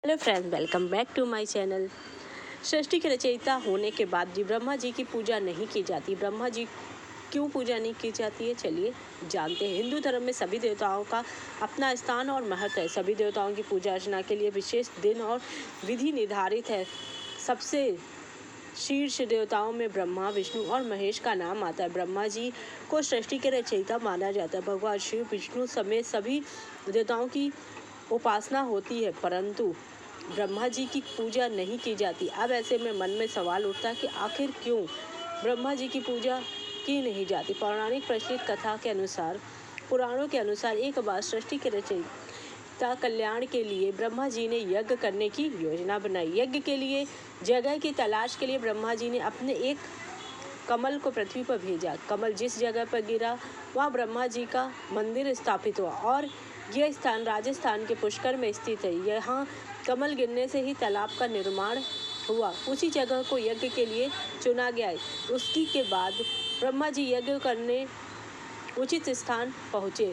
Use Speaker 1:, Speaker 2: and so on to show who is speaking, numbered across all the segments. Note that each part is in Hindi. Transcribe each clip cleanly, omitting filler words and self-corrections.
Speaker 1: Hello friends, welcome back to my channel. सृष्टि के रचयिता होने के बाद भी ब्रह्मा जी की पूजा नहीं की जाती। ब्रह्मा जी क्यों पूजा नहीं की जाती है, चलिए जानते हैं। हिंदू धर्म में सभी देवताओं का अपना स्थान और महत्व है। सभी देवताओं की पूजा अर्चना के लिए विशेष दिन और विधि निर्धारित है। सबसे शीर्ष देवताओं में ब्रह्मा, विष्णु और महेश का नाम आता है। ब्रह्मा जी को सृष्टि के रचयिता माना जाता है। भगवान शिव, विष्णु समेत सभी देवताओं की उपासना होती है, परंतु ब्रह्मा जी की पूजा नहीं की जाती। अब ऐसे में मन में सवाल उठता है कि आखिर क्यों ब्रह्मा जी की पूजा की नहीं जाती। पौराणिक प्रचलित कथा के अनुसार, पुराणों के अनुसार एक बार सृष्टि के रचयिता कल्याण के लिए ब्रह्मा जी ने यज्ञ करने की योजना बनाई। यज्ञ के लिए जगह की तलाश के लिए ब्रह्मा जी ने अपने एक कमल को पृथ्वी पर भेजा। कमल जिस जगह पर गिरा वहाँ ब्रह्मा जी का मंदिर स्थापित हुआ और यह स्थान राजस्थान के पुष्कर में स्थित है। यहाँ कमल गिरने से ही तालाब का निर्माण हुआ। उसी जगह को यज्ञ के लिए चुना गया। उसकी के बाद ब्रह्मा जी यज्ञ करने उचित स्थान पहुँचे।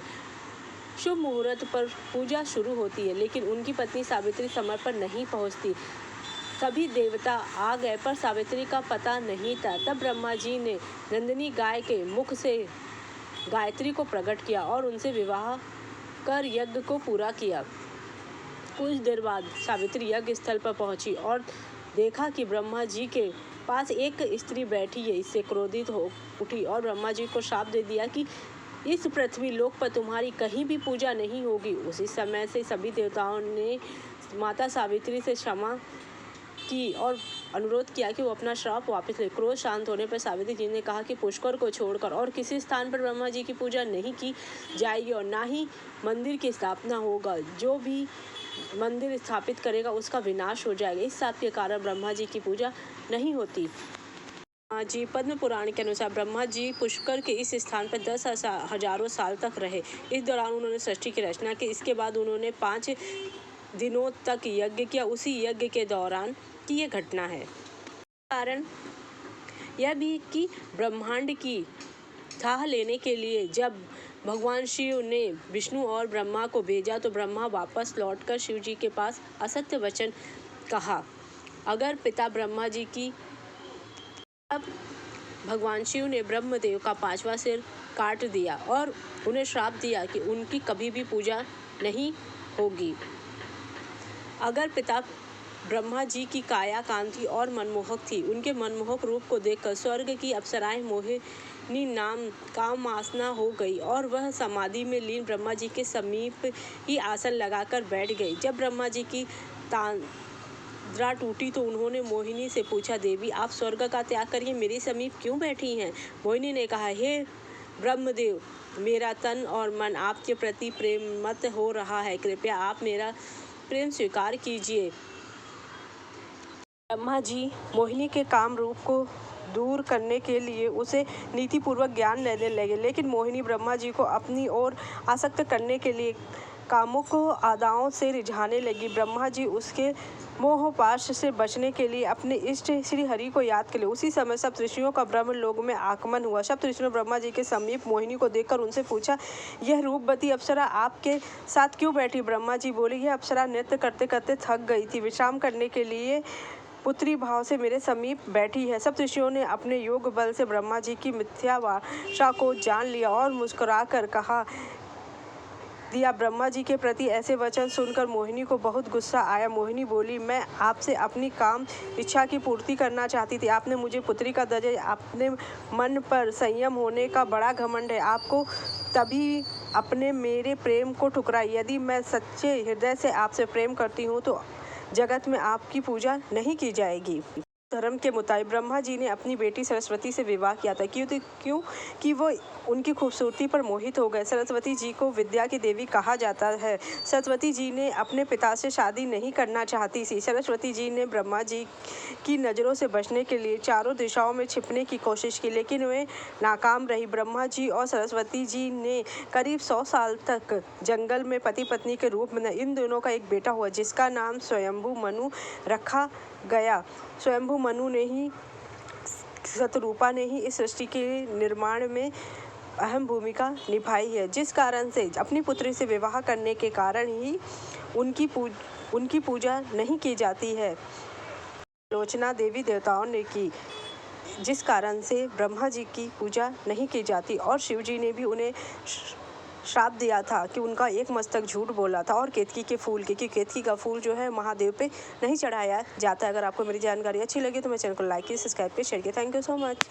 Speaker 1: शुभ मुहूर्त पर पूजा शुरू होती है, लेकिन उनकी पत्नी सावित्री समय पर नहीं पहुँचती। सभी देवता आ गए पर सावित्री का पता नहीं था। तब ब्रह्मा जी ने नंदिनी गाय के मुख से गायत्री को प्रकट किया और उनसे विवाह कर यज्ञ को पूरा किया। कुछ देर बाद सावित्री यज्ञ स्थल पर पहुंची और देखा कि ब्रह्मा जी के पास एक स्त्री बैठी है। इससे क्रोधित हो उठी और ब्रह्मा जी को शाप दे दिया कि इस पृथ्वी लोक पर तुम्हारी कहीं भी पूजा नहीं होगी। उसी समय से सभी देवताओं ने माता सावित्री से क्षमा की और अनुरोध किया कि वो अपना श्राप वापस ले। क्रोध शांत होने पर सावित्री जी ने कहा कि पुष्कर को छोड़कर और किसी स्थान पर ब्रह्मा जी की पूजा नहीं की जाएगी और ना ही मंदिर की स्थापना होगा। जो भी मंदिर स्थापित करेगा उसका विनाश हो जाएगा। इस शाप के कारण ब्रह्मा जी की पूजा नहीं होती। जी पद्म पुराण के अनुसार ब्रह्मा जी पुष्कर के इस स्थान पर 10,000 साल तक रहे। इस दौरान उन्होंने सृष्टि की रचना की। इसके बाद उन्होंने 5 दिनों तक यज्ञ किया। उसी यज्ञ के दौरान की ये घटना है। कारण यह भी कि ब्रह्मांड की थाह लेने के लिए जब भगवान शिव ने विष्णु और ब्रह्मा को भेजा तो ब्रह्मा वापस लौटकर शिव जी के पास असत्य वचन कहा। अगर पिता ब्रह्मा जी की अब भगवान शिव ने ब्रह्मदेव का 5वां सिर काट दिया और उन्हें श्राप दिया कि उनकी कभी भी पूजा नहीं होगी। अगर पिता ब्रह्मा जी की काया कांति और मनमोहक थी। उनके मनमोहक रूप को देखकर स्वर्ग की अप्सराएं मोहिनी नाम कामवासना हो गई और वह समाधि में लीन ब्रह्मा जी के समीप ही आसन लगाकर बैठ गई। जब ब्रह्मा जी की तंद्रा टूटी तो उन्होंने मोहिनी से पूछा, देवी आप स्वर्ग का त्याग करके मेरे समीप क्यों बैठी हैं? मोहिनी ने कहा, हे ब्रह्मदेव, मेरा तन और मन आपके प्रति प्रेममत हो रहा है। कृपया आप मेरा प्रेम स्वीकार कीजिए। ब्रह्मा जी मोहिनी के काम रूप को दूर करने के लिए उसे नीतिपूर्वक ज्ञान देने लगे, लेकिन मोहिनी ब्रह्मा जी को अपनी ओर आसक्त करने के लिए कामुक अदाओं से रिझाने लगी। ब्रह्मा जी उसके मोहपाश से बचने के लिए अपने इष्ट श्री हरि को याद कर ले। उसी समय सब ऋषियों का ब्रह्मलोक में आगमन हुआ। सब ऋषियों ने ब्रह्मा जी के समीप मोहिनी को देखकर उनसे पूछा, यह रूपवती अप्सरा आपके साथ क्यों बैठी? ब्रह्मा जी बोले, यह अप्सरा नृत्य करते करते थक गई थी, विश्राम करने के लिए पुत्री भाव से मेरे समीप बैठी है। सब ऋषियों ने अपने योग बल से ब्रह्मा जी की मिथ्या भाषा को जान लिया और मुस्कुराकर कहा दिया। ब्रह्मा जी के प्रति ऐसे वचन सुनकर मोहिनी को बहुत गुस्सा आया। मोहिनी बोली, मैं आपसे अपनी काम इच्छा की पूर्ति करना चाहती थी। आपने मुझे पुत्री का दर्जा, अपने मन पर संयम होने का बड़ा घमंड है। आपको तभी अपने मेरे प्रेम को ठुकराई। यदि मैं सच्चे हृदय से आपसे प्रेम करती हूँ तो जगत में आपकी पूजा नहीं की जाएगी। धर्म के मुताबिक ब्रह्मा जी ने अपनी बेटी सरस्वती से विवाह किया था। क्यों कि वो उनकी खूबसूरती पर मोहित हो गए। सरस्वती जी को विद्या की देवी कहा जाता है। सरस्वती जी ने अपने पिता से शादी नहीं करना चाहती थी। सरस्वती जी ने ब्रह्मा जी की नज़रों से बचने के लिए चारों दिशाओं में छिपने की कोशिश की, लेकिन वे नाकाम रही। ब्रह्मा जी और सरस्वती जी ने करीब 100 साल तक जंगल में पति पत्नी के रूप में इन दोनों का एक बेटा हुआ, जिसका नाम स्वयंभू मनु रखा गया। स्वयंभू मनु ने ही शतरूपा ने ही इस सृष्टि के निर्माण में अहम भूमिका निभाई है, जिस कारण से अपनी पुत्री से विवाह करने के कारण ही उनकी उनकी पूजा नहीं की जाती है। आलोचना देवी देवताओं ने की, जिस कारण से ब्रह्मा जी की पूजा नहीं की जाती और शिव जी ने भी उन्हें श्राप दिया था कि उनका एक मस्तक झूठ बोला था और केतकी के फूल क्योंकि केतकी का फूल जो है महादेव पे नहीं चढ़ाया जाता है। अगर आपको मेरी जानकारी अच्छी लगी तो मेरे चैनल को लाइक कीजिए, सब्सक्राइब कीजिए, शेयर कीजिए। Thank you so much.